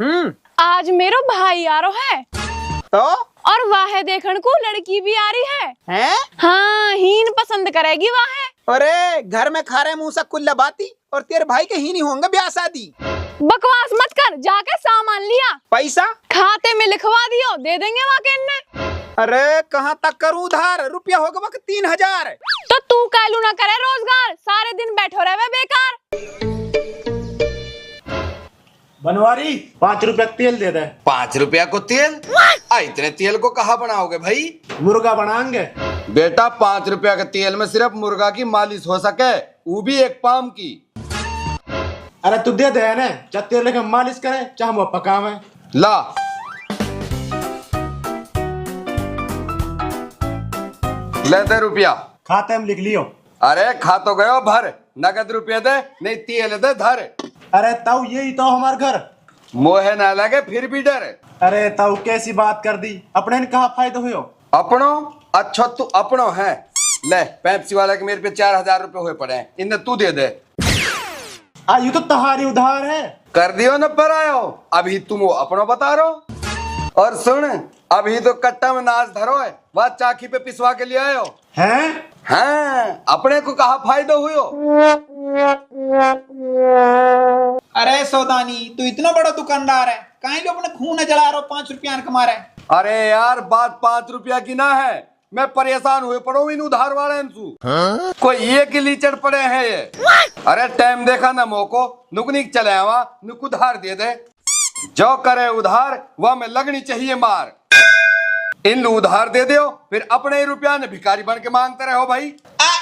आज मेरो भाई आ रहा है तो और वाह देखने को लड़की भी आ रही हैं? हाँ हीन पसंद करेगी वाह। अरे घर में खा रहे मुंह से कुल्ला बाती और तेरे भाई के ही नहीं होंगे ब्याह शादी। बकवास मत कर, जाके सामान लिया, पैसा खाते में लिखवा दियो, दे देंगे वहाँ के ने। अरे कहाँ तक करूँ उधार, रुपया होगा वक्त 3000। तो तू कालू ना करे रोजगार, सारे दिन बैठो रहे बेकार। बनवारी 5 रुपया तेल दे दे। 5 रुपया को तेल? इतने तेल को कहाँ बनाओगे भाई? मुर्गा बनाएंगे। बेटा 5 रुपया के तेल में सिर्फ मुर्गा की मालिश हो सके, वो भी एक पाम की। अरे तू दे दे ना, चाहे तेल लेके मालिश करे चाहे वो पकावे। ला ले दे रुपया। खाते में लिख लियो। अरे खा तो गयो भर, नगद रुपया दे, नहीं तेल दे धर। अरे ताऊ यही तो हमार घर। मोहे ना लगे फिर भी डर। अरे ताऊ कैसी बात कर दी, अपने ने कहा फायदा हुयो। अपनो? अच्छा तू अपनो है। ले पेप्सी वाला के मेरे पे 4000 रुपए हुए पड़े हैं, इन्हें तू दे दे। ये तो तहारी उधार है। कर दियो न पर आयो, अभी तुम अपनो बता रहो। और सुन, अभी तो कट्टा में नाच धरो है, वह चाकी पे पिसवा के लिए आयो हैं? हाँ, अपने को कहा फायदा हुयो। अरे सौदानी तू इतना बड़ा दुकानदार है, कहीं लो अपने खून जला रहा 5 रुपया कमा रहे। अरे यार बात 5 रुपया की ना है, मैं परेशान हुए पड़ो इन उधार वाले कोई एक ही लीचड़ पड़े हैं ये। अरे टाइम देखा ना मोको, नुकनिक चले आवा, नुक उधार दे दे। जो करे उधार वह में लगनी चाहिए मार। इन उधार दे दो, फिर अपने ही रुपया ने भिखारी बन के मांगते रहो भाई।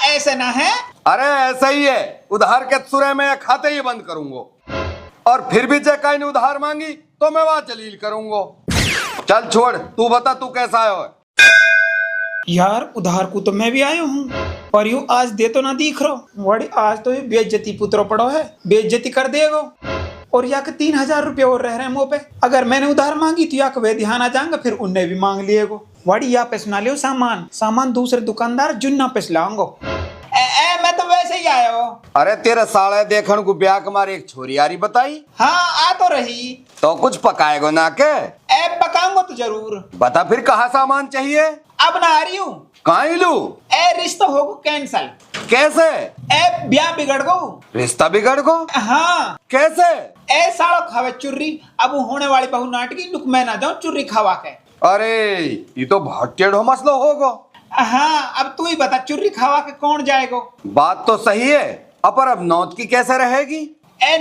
ऐसे ना है। अरे ऐसा ही है, उधार के सुरे में खाते ही बंद करूंगा, और फिर भी जैका ने उधार मांगी तो मैं वहां जलील करूंगा। चल छोड़, तू बता तू कैसा आयो है? यार उधार को तो मैं भी आया हूँ, पर यू आज दे तो ना दिख रहा बड़ी, आज तो ये बेइज्जती पुत्रो पड़ो है, बेइज्जती कर देगो। और या के 3000 रुपये और रह रहे हैं मुँह पे। अगर मैंने उधार मांगी तो या वे ध्यान आ जाएंगे, फिर उनने भी मांग लिए गो। वाड़ी या पे सुना लियो सामान दूसरे दुकानदार जुन्ना पे लाऊंगो। मैं तो वैसे ही आया हूँ। अरे तेरे साले देखन को ब्याह कमार एक छोरी यारी बताई। हाँ आ तो रही। तो कुछ पकाएगो ना के? पकाऊंगा तो जरूर। बता फिर कहाँ सामान चाहिए? अब ना आ रही हूँ। कहाँ लू? रिश्ता होगो कैंसल। कैसे? ब्याह बिगड़ गो। रिश्ता बिगड़ गो? हाँ। कैसे? साड़ो खावे चुर्री, अब होने वाली बहु नाटकी नुक मैं ना जाऊं चुर्री खावा के। अरे ये तो बहुत टेढ़ो मसलो होगो। हाँ अब तू ही बता, चुर्री खावा के कौन जाएगो? बात तो सही है, अपर अब नौत की कैसे रहेगी?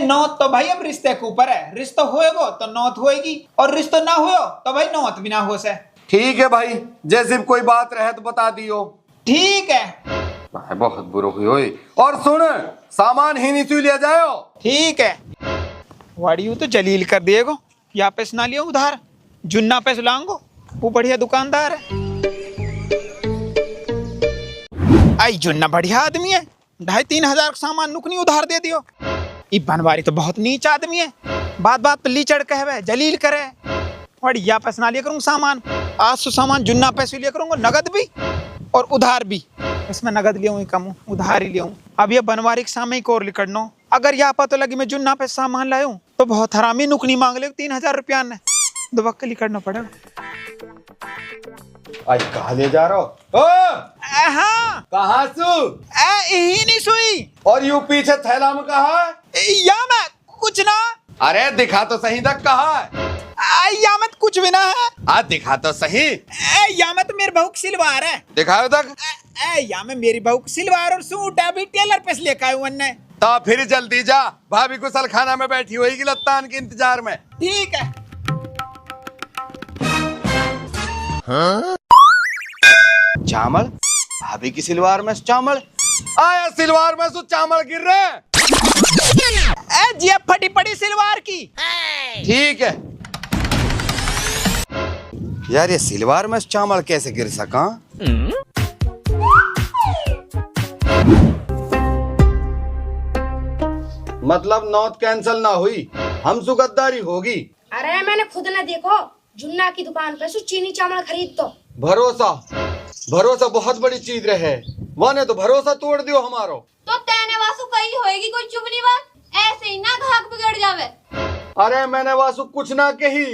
नौत तो भाई अब रिश्ते के ऊपर है, रिश्ता होएगो तो नौत होएगी, और रिश्ता ना हो तो भाई नौत भी ना हो से। ठीक है भाई, जैसे कोई बात रहे तो बता दियो। ठीक है। बहुत बुरा हुई। और सुन, सामान ही नहीं ले जाओ। ठीक है। वाड़ियों तो जलील कर दिएगो, यहाँ पे सुना लियो उधार, जुन्ना पे सुलाऊंगो, वो बढ़िया दुकानदार है। आई जुन्ना बढ़िया आदमी है, 2500-3000 सामान नुकनी उधार दे दियो। ई बनवारी तो बहुत नीच आदमी है, बात बात पे लीचड़ कहवे, जलील करे। बढ़िया पे सुना लिया करूंगा सामान, आज तो सामान जुन्ना पैसे लिया करूंगा, नगद भी और उधार भी। इसमें नगद लिया कम, उधार ही लिया। अब ये बनवारी के सामने एक और लिखड़नो, अगर यहाँ पता लगी मैं जुन्ना पे सामान लाया हूँ तो बहुत हरामी नुकनी मांग ले 3000 रुपया ने, दबक के लिखड़ना पड़ेगा। आज कहाँ ले जा रहा हो? हाँ कहाँ सु? यही नहीं सुई। और यू पीछे थैला में कहा है? या मैं कुछ ना। अरे दिखा तो सही तक कहा है? या मत कुछ भी ना है। आज दिखा तो सही। या मत मेरे बहू की सिलवार है। दिखाओ तक। या मैं मेरी बहू की सिलवार और सूट अभी टेलर पे से लेकर आया हूँ। तो फिर जल्दी जा, भाभी गुसल खाना में बैठी हुई लत्तान के इंतजार में। ठीक है। हाँ? चावल? भाभी की सिलवार में चावल आया, सिलवार में सु चावल गिर रहे। जी फटी पड़ी सिलवार की। ठीक है यार, ये सिलवार में चावल कैसे गिर सका? मतलब नौत कैंसल ना हुई, हमसे गद्दारी होगी। अरे मैंने खुद न देखो, जुन्ना की दुकान पे सु चीनी चावल खरीद तो। भरोसा बहुत बड़ी चीज रहे, वाने तो भरोसा तोड़ दियो हमारो। तो तेने वासु कही होएगी कोई चुभनी बात, ऐसे ही ना घाक बिगड़ जावे। अरे मैंने वासु कुछ ना कही,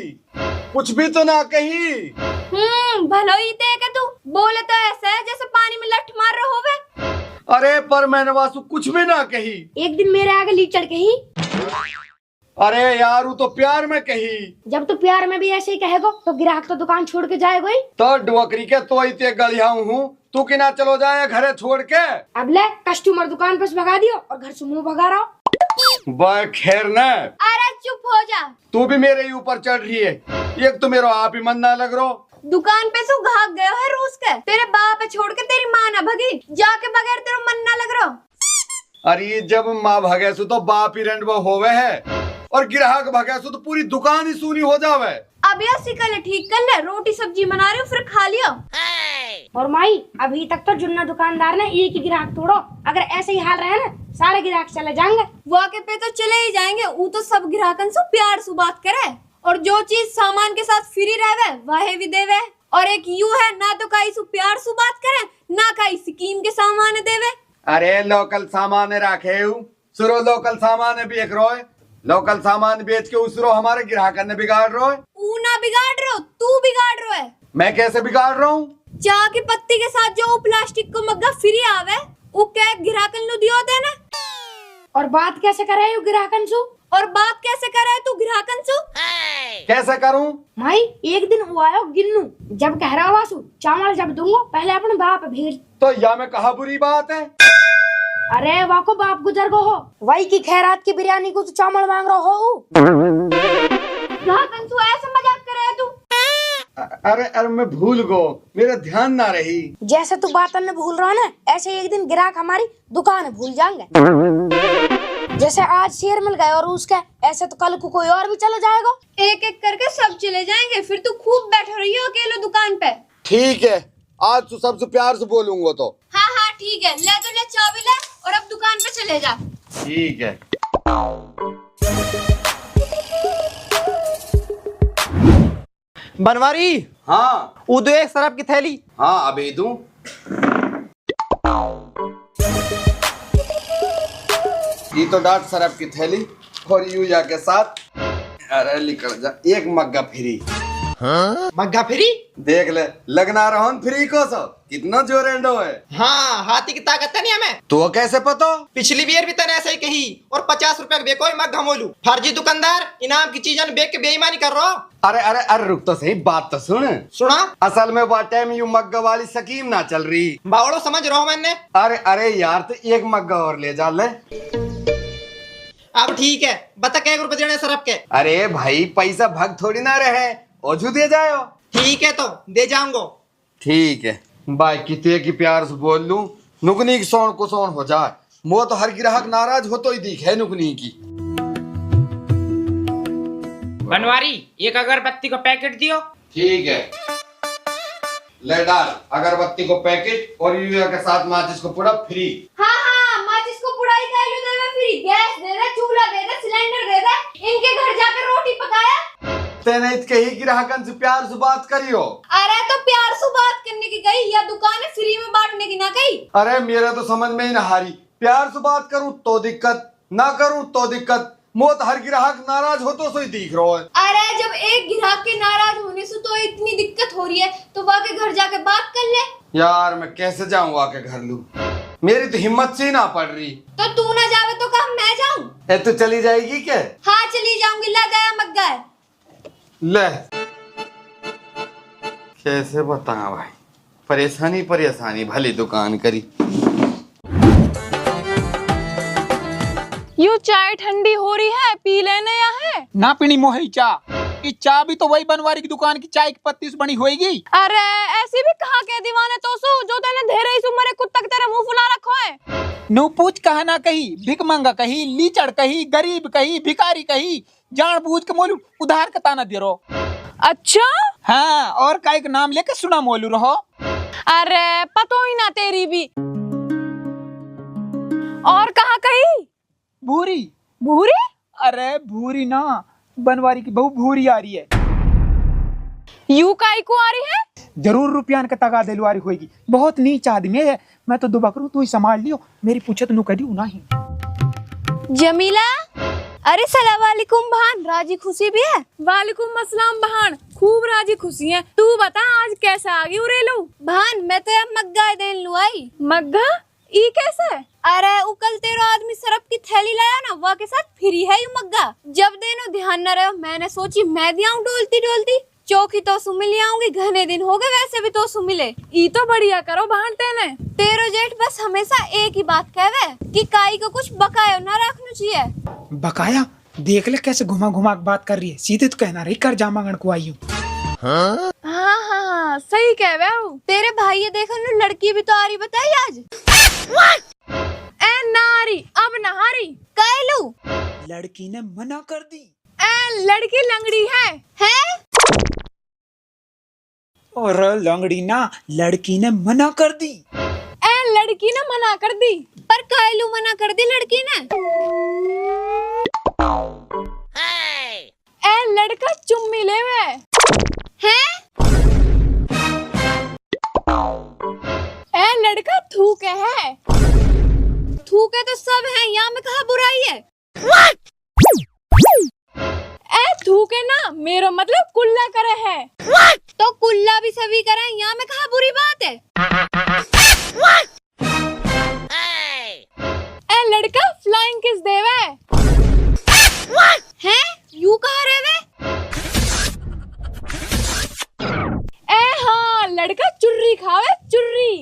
कुछ भी तो ना कही। भलो ही ते के तू बोले तो ऐसा है जैसे पानी में लठ मार रहे होवे। अरे पर मैंने वासु कुछ भी ना कही। एक दिन मेरे आगे लीचड़ कही। अरे यार वो तो प्यार में कही। जब तू प्यार में भी ऐसे ही कहेगो तो ग्राहक तो दुकान छोड़ के जाएगा ही। तो डोकरी के तो इतने गलिया हूँ, तू कि ना चलो जाए घरे छोड़ के। अब ले कस्टमर दुकान पर से भगा दियो और घर से मुंह भगा रहा हो। वह खैर न, अरे चुप हो जा। तू भी मेरे ही ऊपर चढ़ रही है। एक तो मेरा आप ही मन ना लग रहा। दुकान पे तू भाग गया है रूस के, तेरे बाप पे छोड़ के तेरी माँ ना भगी, जाके बगैर तेरा मन ना लग रहा। अरे जब माँ भगेसु तो बाप ही रेंट वो होवे है, और ग्राहक भगेसु तो पूरी दुकान ही सूनी हो जावे। अब यार सिकल ठीक कर ले, रोटी सब्जी बना रही हूँ फिर खा लियो। और माई अभी तक तो जुन्ना दुकानदार ने एक ही ग्राहक तोड़ो। अगर ऐसे ही हाल रहे ना सारे ग्राहक चले जाएंगे। वाके पे तो चले ही जाएंगे। वो तो सब ग्राहकन से प्यार से बात करे, और जो चीज सामान के साथ फ्री रहे वह भी देवे। और एक यू है ना तो काई सु प्यार से बात करे ना काई स्कीम के सामान देवे। अरे लोकल सामान रखे सुरो, लोकल सामान भी एक रोए, लोकल सामान बेच के उसरो हमारे ग्राहक ने बिगाड़ रहा है। ऊ ना बिगाड़ रहे हो, तू बिगाड़ रहे है। मैं कैसे बिगाड़ रहा हूँ? चाय की पत्ती के साथ जो प्लास्टिक को मग्गा फ्री आवे वो क्या ग्राहकन नु दियो देना। और बात कैसे करे यू ग्राहकन सु? और बात कैसे करे तू ग्राहकन सु? कैसे करूँ? माई एक दिन हुआ है गिन्नू जब कह रहा वासु चावल जब दूंगा पहले अपने बाप भेज। तो या में कहा बुरी बात है? अरे वाको बाप गुजर गो हो, वही की खैरात की बिरयानी को तो चावल मांग रहा हो। ग्राहकन सु ऐसे मजाक करे तू? अरे अरे मैं भूल गो, मेरा ध्यान ना रही। जैसे तू बात न भूल रहा ना ऐसे एक दिन ग्राहक हमारी दुकान भूल जाएंगे। जैसे आज शेर मिल गए और उसका, ऐसे तो कल को कोई और भी चला जाएगा। एक एक करके सब चले जाएंगे, फिर तू खूब बैठे रही हो अकेले दुकान पे। ठीक है, आज तो सबसे प्यार से बोलूंगा तो। हाँ हाँ ठीक है, ले तो ले चाबी ले और अब दुकान पे चले जा। ठीक है। बनवारी, हाँ वो दो एक शराब की थैली। हाँ अभी दूं। ये तो डाट शराब की थैली और यूया के साथ। अरे निकल जा, एक मग्गा फ्री। हाँ? मग्गा फ्री? देख ले, लगना रहो फ्री को सो कितना जोरेंडो है। हाँ, हाथी की ताकत नहीं हमें। तो कैसे पता? पिछली बार भी तने ऐसे ही कही, और 50 रुपए का बेको मग्गा मोलू। फर्जी दुकानदार इनाम की चीजन बेच के बेईमानी कर रहा। अरे अरे अरे रुक तो सही, बात तो सुन। सुना? असल में वो टाइम यू मग्गा वाली स्कीम ना चल रही। बावड़ो समझ रहा हूँ मैंने। अरे अरे यार, तो एक मग्गा और ले जा ले। अब ठीक है, बता क्या रुपए देने शराब के? अरे भाई पैसा भग थोड़ी ना रहे, ओझू दे जाओ। ठीक है तो दे जाऊंगा। ठीक है भाई, कितने की प्यार से बोल लूं, नुकनी की सोन को सोन हो जाए। वो तो हर ग्राहक नाराज हो तो ही दिखे नुकनी की। बनवारी एक अगरबत्ती को पैकेट दियो। ठीक है, ले डाल अगरबत्ती को पैकेट और यूरिया के साथ माचिस को पूरा फ्री। हाँ हाँ, माचिस को पुड़ाई का आलू दे दे फ्री, गैस दे दे, चूल्हा दे दे, सिलेंडर दे दे। इनके घर जाकर रोटी पकाया। तेने कही ग्राहकन से प्यार से बात करियो। अरे तो प्यार से बात करने की गई या दुकान फ्री में बांटने की ना कही? अरे मेरा तो समझ में ही ना हारी, प्यार से बात करूं तो दिक्कत, ना करूं तो दिक्कत। मोत हर ग्राहक नाराज हो तो सही दिख रहा है। अरे जब एक ग्राहक के नाराज होने से तो इतनी दिक्कत हो रही है तो वहाँ के घर जाके बात कर ले। यार मैं कैसे जाऊं आके घर लूं, मेरी तो हिम्मत से ही ना पड़ रही। तो तू ना जावे तो कहा मैं जाऊं? ए तू चली जाएगी क्या? हाँ चली जाऊंगी, ला गया मग्गा है। ले कैसे बताऊं भाई, परेशानी परेशानी भली दुकान करी। यू चाय ठंडी हो रही है, पी लेने या है? ना पीनी मोही चाय। ये चाय भी तो वही बनवारी की दुकान की चाय की पत्ती से बनी होगी। अरे ऐसी भी कहा के दीवाने तो सु जो तेने धेरे इस उम्र कुत्ता के तेरे मुंह फुला रखो है। नो पूछ कहा ना कही, भिक मंगा कही, लीचड़ कही, गरीब कही, भिखारी कही, जान बूझ के मोलू उधार का ताना दे रहो। अच्छा हाँ, और का एक नाम लेके सुना मोलू रहो। अरे पतो ही ना तेरी भी। और कहा कही? भूरी। भूरी? अरे भूरी ना, बनवारी की बहू भूरी आ रही है। यू काई को आ रही है? जरूर रुपयान का तगा दिलवारी होगी। बहुत नीच आदमी है। मैं तो दुबा करूं, तू ही संभाल लियो। मेरी पूछत नु करी नहीं। जमीला अरे सलाम वालेकुम भान, राजी खुशी भी है? वालेकुम अस्सलाम बहन, खूब राजी खुशी है। तू बता आज कैसे आ गई उरेलू? भान मैं तो अब मग्गा देन लू आई। मग्गा ई कैसे? अरे उकल तेरा आदमी सरफ की थैली लाया ना, वह के साथ फ्री है यू मग्गा। जब देनो ध्यान न रहो, मैंने सोची मैं दियाऊं डोलती डोलती। चौकी तो सु मिल आऊंगी, घने दिन हो गए वैसे भी तो सु मिले। ई तो बढ़िया करो बहन तेने। तेरो जेठ बस हमेशा एक ही बात कहवे कि काई को कुछ बकाया ना रखना चाहिए। बकाया देख ले कैसे घुमा घुमा के बात कर रही है, सीधे तो कहना रही कर जामागण को आई हूँ। हाँ सही कह रहे हो। तेरे भाई ये देखो ना, लड़की भी तो आ रही, बताई आज। ए नारी अब नहारी कहलू लड़की ने मना कर दी। ए लड़की लंगड़ी है? और लंगड़ी ना, लड़की ने मना कर दी। ए लड़की ने मना कर दी। पर कहलू मना कर दी लड़की ने। ए लड़का चुम्मी लेवे हैं? ए लड़का थूके है। थूके तो सब हैं, यहाँ में कहा बुराई है? ए थूके ना मेरो मतलब कुल्ला करे है। तो कुल्ला भी सभी करें, यहाँ में कहा बुरी बात है? ए लड़का फ्लाइंग किस देवे हैं? यू कहा रहे वे? ए हाँ लड़का चुर्री खावे चुर्री।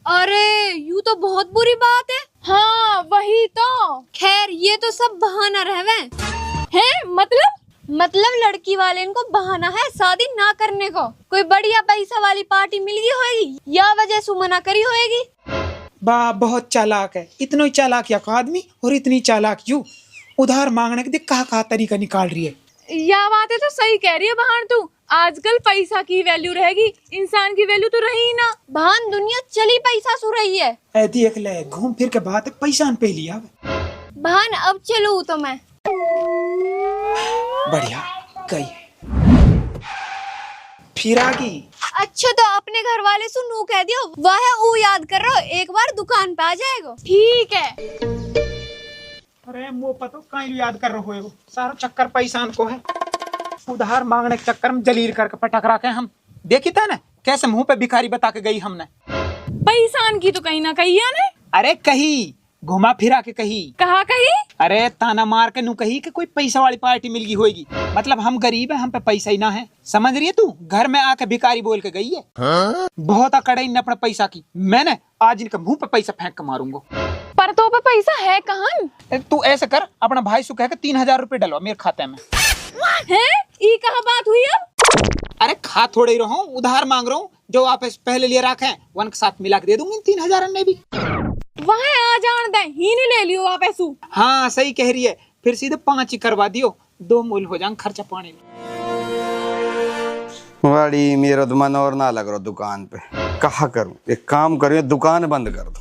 अरे यू तो बहुत बुरी बात है। हाँ वही तो। खैर ये तो सब बहाना रहवे है मतलब लड़की वाले इनको बहाना है शादी ना करने को। कोई बढ़िया पैसा वाली पार्टी मिल गई होगी या वजह से मना करी होगी। बा बहुत चालाक है, इतना ही चालाक या आदमी और इतनी चालाक यू उधार मांगने के देख कहा तरीका निकाल रही है। या बातें तो सही कह रही है बहन तू। आजकल पैसा की वैल्यू रहेगी, इंसान की वैल्यू तो रही ही ना। भान दुनिया चली पैसा सु रही है। ऐ देख ले घूम फिर के बात है, पैसा न पे लिया। भान अब चलू तो मैं। बढ़िया कही फिर आ गई। अच्छा तो अपने घर वाले से नू कह दियो, वह ऊ याद कर रहो, एक बार दुकान पे आ जाएगा। ठीक है। अरे मुँह पतो कहीं याद कर रहे हो, सारा चक्कर पैसा को है। उधार मांगने के चक्कर में जलील करके पटक रखे हम। देखी था ना कैसे मुंह पे भिखारी बता के गई हमने। पैसान की तो कहीं ना कही है ने। अरे कही घुमा फिरा के कही। कहा कही? अरे ताना मार के नू कही कि कोई पैसा वाली पार्टी मिल गई होगी। मतलब हम गरीब है, हम पे पैसा ही ना है, समझ रही है तू। घर में आके भिखारी बोल के गई है। बहुत अकड़ाई न अपने पैसा की। मैंने आज इनके मुंह पे पैसा फेंक के मारूंगा। पर तो पे पैसा है कहाँ? तू ऐसे कर, अपना भाई से कह के 3000 रुपए डलवा मेरे खाते में। है ई कहा बात हुई अब? अरे खा थोड़े ही रहा हूँ, उधार मांग रहा हूँ। जो आप पहले लिए रखे हैं वन के साथ मिला के दे दूंगी 3000 ने भी। वहाँ आ जान दे, ही नहीं ले लियो आप पैसू। हाँ सही कह रही है, फिर सीधे 5 ही करवा दियो, 2 मूल हो जाएंगे खर्चा पानी में। बड़ी मेरा तो मन और ना लग रहा दुकान पे। कहा करूं, एक काम करूं दुकान बंद कर दो।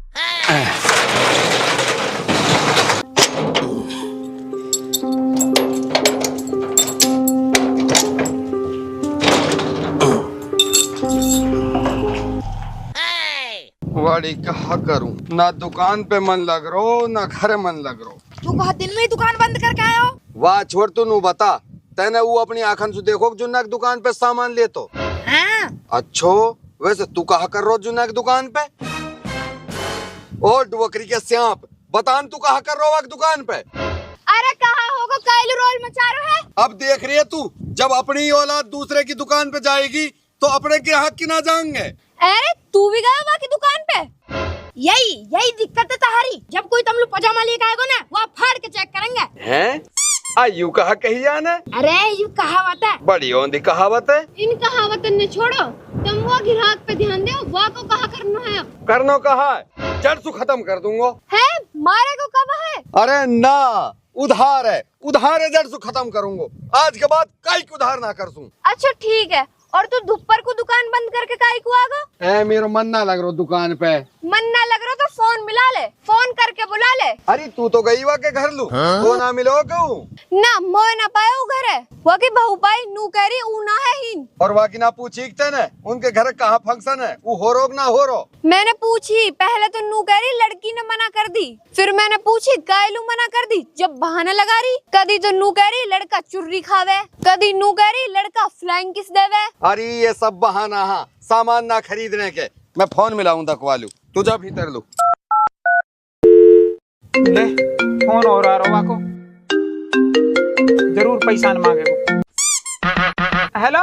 बड़ी कहा करूं, ना दुकान पे मन लग रो ना घर मन लग रो। तू कहा दिन में ही दुकान बंद करके आया हो? वाह छोड़ तू नू बता, तेने वो अपनी आंखन से देखो जुन्ना की दुकान पे सामान ले तो। हाँ। अच्छो वैसे तू कहा कर रो जुन्ना की दुकान पे? ओ डुवकरी के स्यांप बतान तू कहा कर रो दुकान पे? अरे कहा होगा काइल रोल मचा रहा है। अब देख रही है तू, जब अपनी औलाद दूसरे की दुकान पे जाएगी तो अपने ग्राहक की ना जाएंगे। अरे तू भी गया वहाँ की दुकान पे? यही दिक्कत है तुम्हारी। जब कोई तुम लोग पजामा लेके आएगा ना, वो फाड़ के चेक करेंगे। हैं? यू कहा कही जाना? अरे यू कहावत है। बड़ी औंधी कहावत है। इन कहावत ने छोड़ो, तुम वो ग्राहक पे ध्यान दो, वो को कहा करना है। अब करनो कहा है, जड़ सु खत्म कर दूंगा। है मारे को कब है? अरे ना उधार है, उधार है जड़ सु खत्म करूंगा। आज के बाद काई की उधार ना कर सूं। अच्छा ठीक है, और तू दोपहर को दुकान बंद करके काई को आगा? ए मेरा मन ना लग रहा दुकान पे। मन ना लग रहा तो फोन मिला ले, फोन करके बुला ले। अरे तू तो गई वा के घर लू, वो ना मिलो क्यों? ना मोए ना पायो घर है। वो की बहु पाई नू कह रही ऊ ना है हीन। और वाकी ना पूछीते न उनके घर कहाँ फंक्शन है, वो हो रोग ना हो रो। मैंने पूछी, पहले तो नू कह रही लड़की ने मना कर दी, फिर मैंने पूछी कायलू मना कर दी, जब बहाना लगा रही कदी तो नू कह रही लड़का चुर्री खावे, कदी नू कह रही लड़का फ्लाइंग किस देवे। अरे ये सब बहाना हाँ, सामान ना खरीदने के। मैं फोन मिलाऊं दकवालू, तू जा भीतर लो। ले फोन और आ रहा को, जरूर पैसा न मांगे को। हेलो,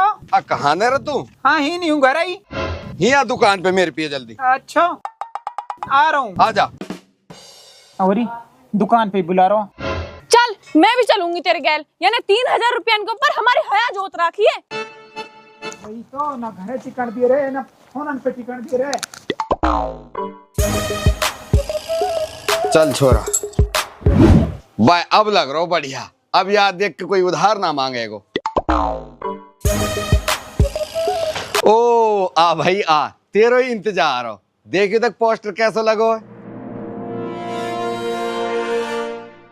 कहाँ ने रे तू? हाँ ही नहीं हूँ, घर आई। यहाँ दुकान पे मेरे पिए जल्दी। अच्छा आ रहा हूँ। आजा। और दुकान पे बुला रहा हूँ। चल मैं भी चलूंगी तेरे गैल, यानी 3000 रुपया के ऊपर हमारी हया जोत राखी है। वही तो, ना घर चिकन दिए रहे ना फोन पे चिकन दिए रहे। चल छोरा बाय, अब लग रहा बढ़िया। अब याद देख के कोई उधार ना मांगेगो। ओ आ भाई आ, तेरो ही इंतजार हो। देखियो तक पोस्टर कैसा लगो है।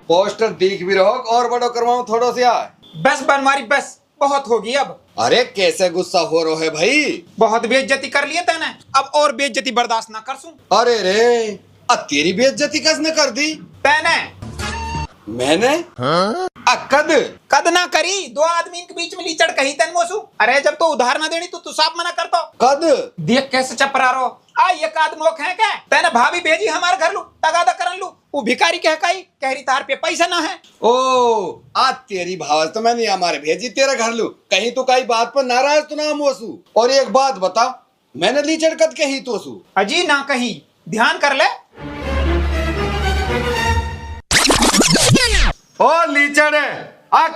पोस्टर देख भी रहो और बड़ो करवाऊं थोड़ा सा। बस बनवारी बस, बहुत होगी अब। अरे कैसे गुस्सा हो रहा है भाई? बहुत बेइज्जती कर लिए तैने, अब और बेइज्जती बर्दाश्त ना कर सूं। अरे रे, तेरी बेइज्जती किसने कर दी? तैने। मैंने? कद कद ना करी, दो आदमी के बीच में लीचड़ कही तन मोसू। अरे जब तो उधार ना देनी तो तू साफ मना करता। कद देख कैसे चपरा रहो। आ ये काद मोख है क्या? तैने भाभी भेजी हमारे घर लू, तगादा करन लू। वो भिखारी कह रही तार पे पैसा ना है। ओ आज तेरी भावस तो मैंने हमारे भेजी तेरे घर लू, कहीं तो कई बात पर नाराज तो ना मोसू। और एक बात बता, मैंने लीचड़ कद कही तो सू? अजी ना कही, ध्यान कर ले। ओ लीचड़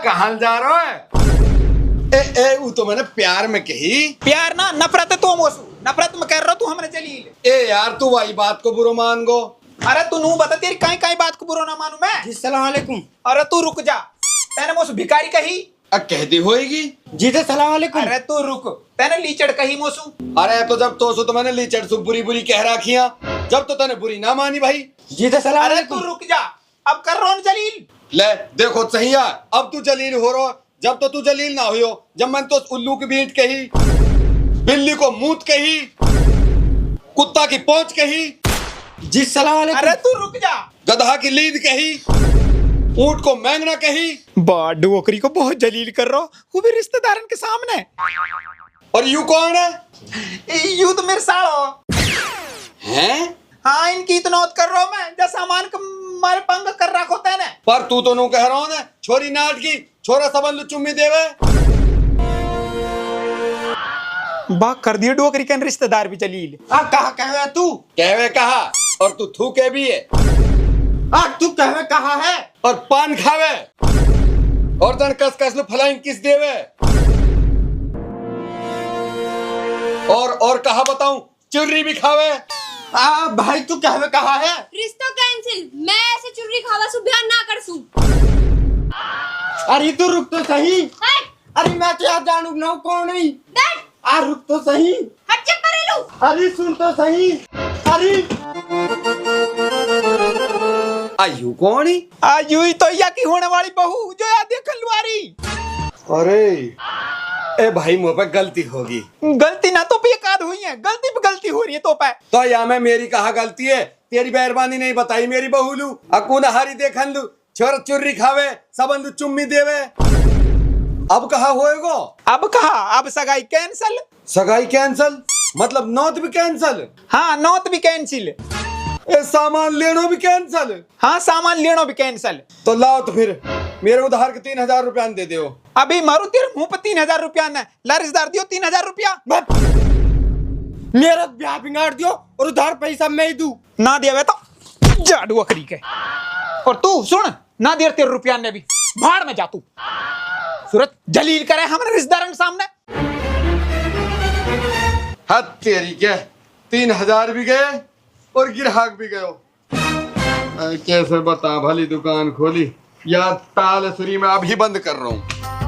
कहाँ जा रहा है? ए वो तो मैंने प्यार में कही। प्यार ना नफरत है तो मोसू, नफरत में कह रहा तू हमने जलील। ए यार तू वही बात को बुरो मान गो। अरे तू नू बता, तेरी कहीं बात को बुरा ना मानू मैं। जी सलाम वालेकुम। अरे तू रुक जा, तैने मोसू भिखारी कही। कहती होएगी। जी सलाम वालेकुम। अरे तू रुक, तैने लीचड़ कही मोसू। अरे तो जब तो मैंने लीचड़ सु बुरी बुरी कह रखिया, जब तो तने बुरी ना मानी भाई। जी सलाम अरे वालेकुम। तू रुक जा, अब कर रहा हूँ जलील। ले देखो सही है, अब तू जलील हो रहा। जब तो तू जलील ना हुई, जब मैंने तो उल्लू की बीट कही, बिल्ली को मूत कही, कुत्ता की पोंछ कही। जी सलाम वालेकुम। अरे तू रुक जा, गधा की लीद कही, ऊंट को मैंगना कही। बाडू ओकरी को बहुत जलील कर रहा हूँ, वो भी रिश्तेदारन के सामने। और यू कौन है? यू तो मेरे सालो हैं? हाँ, इनकी इतनौत कर रहा हूँ मैं, जैसा सामान का मारे पंग कर रखो तैने। पर तू तो नू कह रहा ना, छोरी नाट की छोरा सबन चुम्मी देवे। बात कर दिए डोकरी के रिश्तेदार भी जलील। कहा कहवे तू? कहवे कहा, और तू थू के भी है। तू कहवे कहा है? और पान खावे, और तन कस कस लो फलाइन किस देवे। और कहा बताऊं, चुर्री भी खावे। भाई तू कहवे कहा है? रिश्ता कैंसिल, मैं ऐसे चुर्री खावा सु बयान ना कर सू। अरे तू रुक तो सही। हट, अरे मैं क्या जानू ना कौन है? बैठ, रुक तो सही। हट चुप करे लू। अरे सुन तो सही। अरे आयु कौन ही? आज यू ही तो या की होने वाली बहू जो याद देख लुआरी। अरे ए भाई मुँह पे गलती होगी। गलती ना तो पे एकाद हुई है, गलती पे गलती हो रही है तो पे। तो या मैं मेरी कहा गलती है, तेरी मेहरबानी नहीं बताई मेरी बहू लू। अकुन हरी देखन लू, छोर चुर्री खावे, सबन चुम्मी देवे। अब कहा होएगो? अब कहा, अब सगाई कैंसल। सगाई कैंसल मतलब नौत भी कैंसल? हाँ, नौत भी कैंसिल। ए सामान लेनो भी कैंसल? हाँ, सामान लेनो भी कैंसल। तो लाओ तो फिर मेरे उधार के 3000 रुपया दे दो। अभी मारू तेरे मुंह पे 3000 रुपया न, लारिसदार दियो 3000 रुपया। मेरा ब्याह बिगाड़ दियो और उधार पैसा मैं ही दूं। ना दिया तो जाडू अखरी के। और तू सुन, ना दे तेरे रुपया ने भी भाड़ में जा तू। सूरत जलील करे हमारे रिश्तेदारों के सामने। हद तेरी के 3000 भी गए और ग्राहक भी गयो। कैसे बता, भली दुकान खोली या ताल सुरी में अभी बंद कर रहा हूँ।